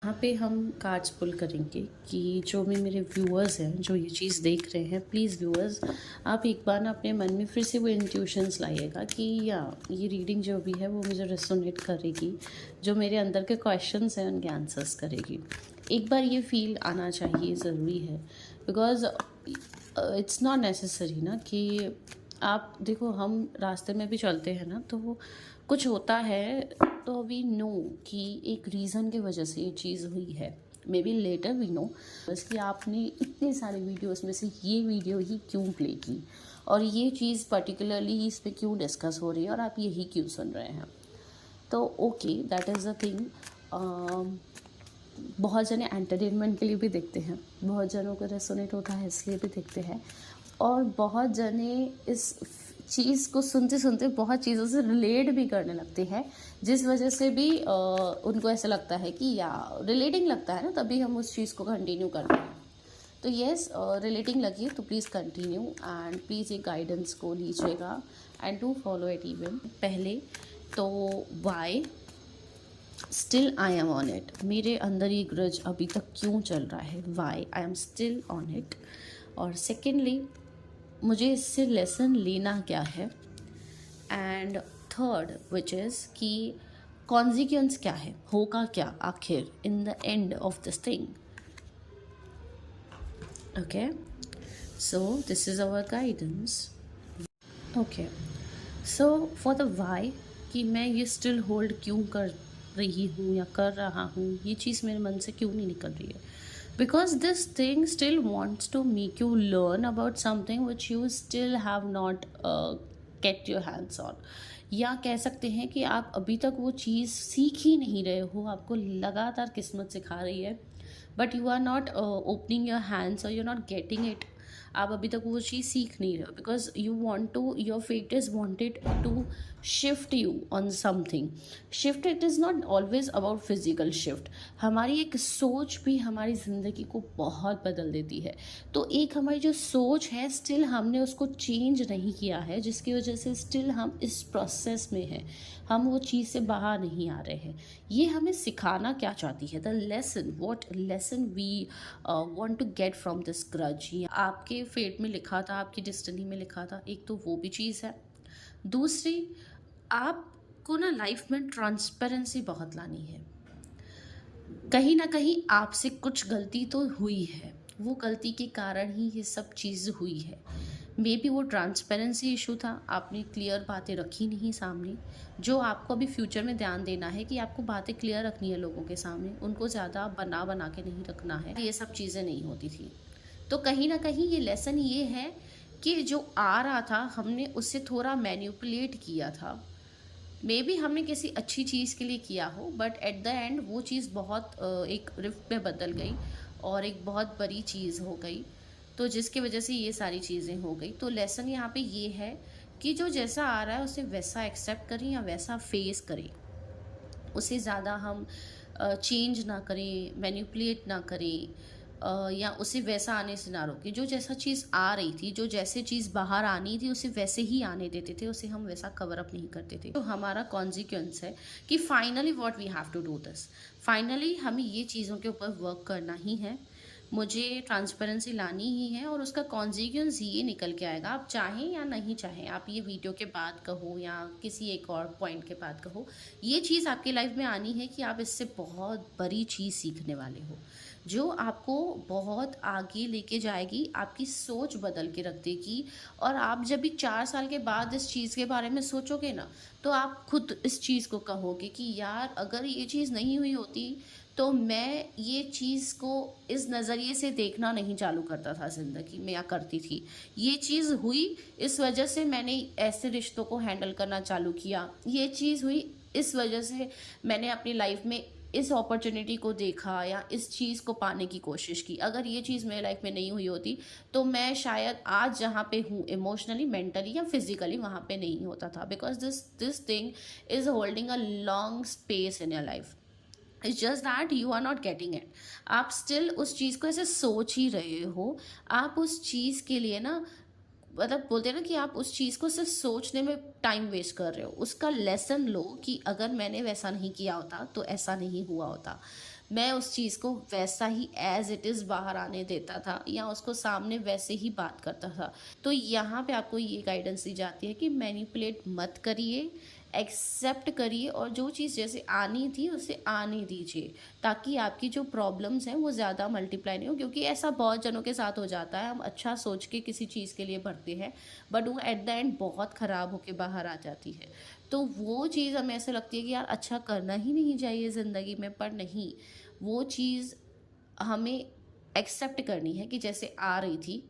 यहाँ पे हम कार्ड्स पुल करेंगे कि जो भी मेरे व्यूअर्स हैं जो ये चीज़ देख रहे हैं, प्लीज़ व्यूअर्स आप एक बार ना अपने मन में फिर से वो इंट्यूशंस लाइएगा कि या ये रीडिंग जो भी है वो मुझे रेसोनेट करेगी, जो मेरे अंदर के क्वेश्चंस हैं उनके आंसर्स करेगी। एक बार ये फील आना चाहिए, ज़रूरी है। बिकॉज इट्स नॉट नेसेसरी ना कि आप देखो, हम रास्ते में भी चलते हैं ना तो कुछ होता है तो वी नो कि एक रीज़न की वजह से ये चीज़ हुई है। May be later we know बस कि आपने इतने सारे वीडियोस में से ये वीडियो ही क्यों प्ले की और ये चीज़ पर्टिकुलरली इस पर क्यों डिस्कस हो रही है और आप यही क्यों सुन रहे हैं। तो okay, that is the thing. बहुत जने एंटरटेनमेंट के लिए भी देखते हैं, बहुत जनों को रेसोनेट होता है इसलिए भी देखते हैं, और बहुत जने इस चीज़ को सुनते सुनते बहुत चीज़ों से रिलेट भी करने लगते हैं, जिस वजह से भी उनको ऐसा लगता है कि या रिलेटिंग लगता है ना, तभी हम उस चीज़ को कंटिन्यू करते हैं। तो येस, रिलेटिंग लगी तो प्लीज़ कंटिन्यू एंड प्लीज़ ये गाइडेंस को लीजिएगा and to follow it. Even पहले तो why still I am on it, मेरे अंदर ये ग्रज अभी तक क्यों चल रहा है, why I am still on it. और सेकेंडली, मुझे इससे लेसन लेना क्या है। एंड थर्ड विच इज़ कि कॉन्सिक्वेंस क्या है, होगा क्या आखिर in the end of this thing. Okay, so this is our guidance. Okay, so for the why कि मैं ये स्टिल होल्ड क्यों कर रही हूँ या कर रहा हूँ, ये चीज़ मेरे मन से क्यों नहीं निकल रही है। Because this thing still wants to make you learn about something which you still have not get your hands on. या कह सकते हैं कि आप अभी तक वो चीज़ सीख ही नहीं रहे हो, आपको लगातार किस्मत सिखा रही है, but you are not opening your hands और you are not getting it. आप अभी तक वो चीज़ सीख नहीं रहे हो because you want to, your fate is wanted to shift you on something. Shift, it is not always about physical shift. हमारी एक सोच भी हमारी ज़िंदगी को बहुत बदल देती है। तो एक हमारी जो सोच है स्टिल हमने उसको चेंज नहीं किया है, जिसकी वजह से स्टिल हम इस प्रोसेस में हैं, हम वो चीज़ से बाहर नहीं आ रहे हैं। ये हमें सिखाना क्या चाहती है, the lesson, what lesson we want to get from this grudge. आपके फेट में लिखा था, आपकी डेस्टिनी में लिखा था, एक तो वो भी चीज़ है। दूसरी, आपको ना लाइफ में ट्रांसपेरेंसी बहुत लानी है। कहीं ना कहीं आपसे कुछ गलती तो हुई है, वो गलती के कारण ही ये सब चीज़ हुई है। मे बी वो ट्रांसपेरेंसी इशू था, आपने क्लियर बातें रखी नहीं सामने। जो आपको अभी फ्यूचर में ध्यान देना है कि आपको बातें क्लियर रखनी है लोगों के सामने, उनको ज़्यादा बना बना के नहीं रखना है। ये सब चीज़ें नहीं होती थी। तो कहीं ना कहीं ये लेसन ये है कि जो आ रहा था हमने उससे थोड़ा मैनिपुलेट किया था। मे बी हमने किसी अच्छी चीज़ के लिए किया हो, बट एट द एंड वो चीज़ बहुत एक रिफ्ट में बदल गई और एक बहुत बड़ी चीज़ हो गई, तो जिसकी वजह से ये सारी चीज़ें हो गई। तो लेसन यहाँ पे ये है कि जो जैसा आ रहा है उसे वैसा एक्सेप्ट करें या वैसा फेस करें, उसे ज़्यादा हम चेंज ना करें, मैनिपुलेट ना करें, या उसे वैसा आने से ना रोकें। जो जैसा चीज़ आ रही थी, जो जैसे चीज़ बाहर आनी थी उसे वैसे ही आने देते थे, उसे हम वैसा कवर अप नहीं करते थे। तो हमारा कॉन्सिक्वेंस है कि finally what we have to do this, finally हमें ये चीज़ों के ऊपर वर्क करना ही है, मुझे ट्रांसपेरेंसी लानी ही है, और उसका कॉन्सिक्वेंस ये निकल के आएगा, आप चाहें या नहीं चाहें। आप ये वीडियो के बाद कहो या किसी एक और पॉइंट के बाद कहो, ये चीज़ आपकी लाइफ में आनी है कि आप इससे बहुत बड़ी चीज़ सीखने वाले हो, जो आपको बहुत आगे लेके जाएगी, आपकी सोच बदल के रख देगी। और आप जब भी 4 साल के बाद इस चीज़ के बारे में सोचोगे ना, तो आप खुद इस चीज़ को कहोगे कि यार अगर ये चीज़ नहीं हुई होती तो मैं ये चीज़ को इस नज़रिए से देखना नहीं चालू करता था ज़िंदगी में, या करती थी। ये चीज़ हुई, इस वजह से मैंने ऐसे रिश्तों को हैंडल करना चालू किया। ये चीज़ हुई, इस वजह से मैंने अपनी लाइफ में इस अपॉर्चुनिटी को देखा या इस चीज़ को पाने की कोशिश की। अगर ये चीज़ मेरी लाइफ में नहीं हुई होती तो मैं शायद आज जहाँ पे हूँ इमोशनली, मेंटली या फिजिकली, वहाँ पे नहीं होता था। Because this thing is holding a long space in your life. It's just that you are not getting it. आप स्टिल उस चीज़ को ऐसे सोच ही रहे हो। आप उस चीज़ के लिए ना, मतलब बोलते हैं ना कि आप उस चीज़ को सिर्फ सोचने में टाइम वेस्ट कर रहे हो। उसका लेसन लो कि अगर मैंने वैसा नहीं किया होता तो ऐसा नहीं हुआ होता। मैं उस चीज़ को वैसा ही एज़ इट इज़ बाहर आने देता था या उसको सामने वैसे ही बात करता था। तो यहाँ पे आपको ये गाइडेंस दी जाती है कि मैनिपुलेट मत करिए, एक्सेप्ट करिए और जो चीज़ जैसे आनी थी उसे आने दीजिए, ताकि आपकी जो प्रॉब्लम्स हैं वो ज़्यादा मल्टीप्लाई नहीं हो। क्योंकि ऐसा बहुत जनों के साथ हो जाता है, हम अच्छा सोच के किसी चीज़ के लिए भरते हैं बट वो एट द एंड बहुत ख़राब होके बाहर आ जाती है। तो वो चीज़ हमें ऐसे लगती है कि यार अच्छा करना ही नहीं चाहिए ज़िंदगी में, पर नहीं, वो चीज़ हमें एक्सेप्ट करनी है कि जैसे आ रही थी,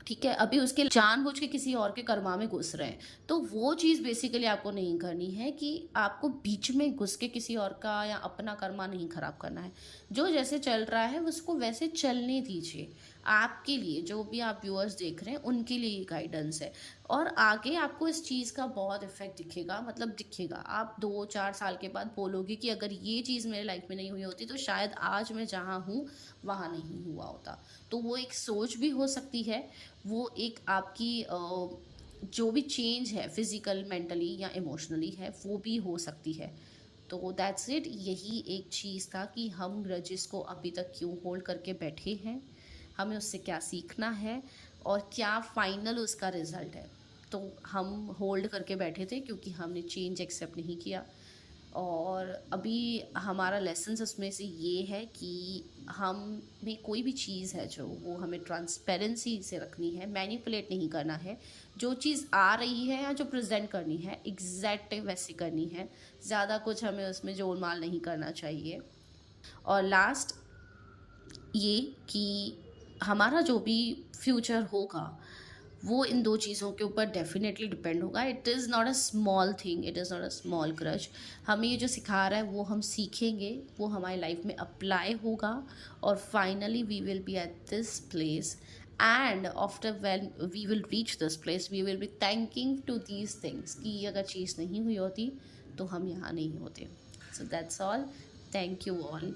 ठीक है, अभी उसके जानबूझ के किसी और के कर्मा में घुस रहे हैं, तो वो चीज़ बेसिकली आपको नहीं करनी है कि आपको बीच में घुस के किसी और का या अपना कर्मा नहीं खराब करना है। जो जैसे चल रहा है उसको वैसे चलने दीजिए। आपके लिए, जो भी आप व्यूअर्स देख रहे हैं उनके लिए ये गाइडेंस है। और आगे आपको इस चीज़ का बहुत इफेक्ट दिखेगा, मतलब दिखेगा, आप 2-4 साल के बाद बोलोगे कि अगर ये चीज़ मेरे लाइफ में नहीं हुई होती तो शायद आज मैं जहाँ हूँ वहाँ नहीं हुआ होता। तो वो एक सोच भी हो सकती है, वो एक आपकी जो भी चेंज है फिज़िकल, मेंटली या इमोशनली है, वो भी हो सकती है। तो दैट्स इट, यही एक चीज़ था कि हम ग्रजेस को अभी तक क्यों होल्ड करके बैठे हैं, हमें उससे क्या सीखना है और क्या फाइनल उसका रिज़ल्ट है। तो हम होल्ड करके बैठे थे क्योंकि हमने चेंज एक्सेप्ट नहीं किया। और अभी हमारा लेसन्स उसमें से ये है कि हम में कोई भी चीज़ है जो वो हमें ट्रांसपेरेंसी से रखनी है, मैनिपुलेट नहीं करना है। जो चीज़ आ रही है या जो प्रेजेंट करनी है एग्जैक्ट वैसे करनी है, ज़्यादा कुछ हमें उसमें जोड़ माल नहीं करना चाहिए। और लास्ट ये कि हमारा जो भी फ्यूचर होगा वो इन दो चीज़ों के ऊपर डेफिनेटली डिपेंड होगा। It is not a small thing, it is not a small crutch. हमें ये जो सिखा रहा है वो हम सीखेंगे, वो हमारी लाइफ में अप्लाई होगा और finally we will be at this place. And after when we will reach this place we will be thanking to these things कि ये अगर चीज़ नहीं हुई होती तो हम यहाँ नहीं होते। So that's all, thank you all.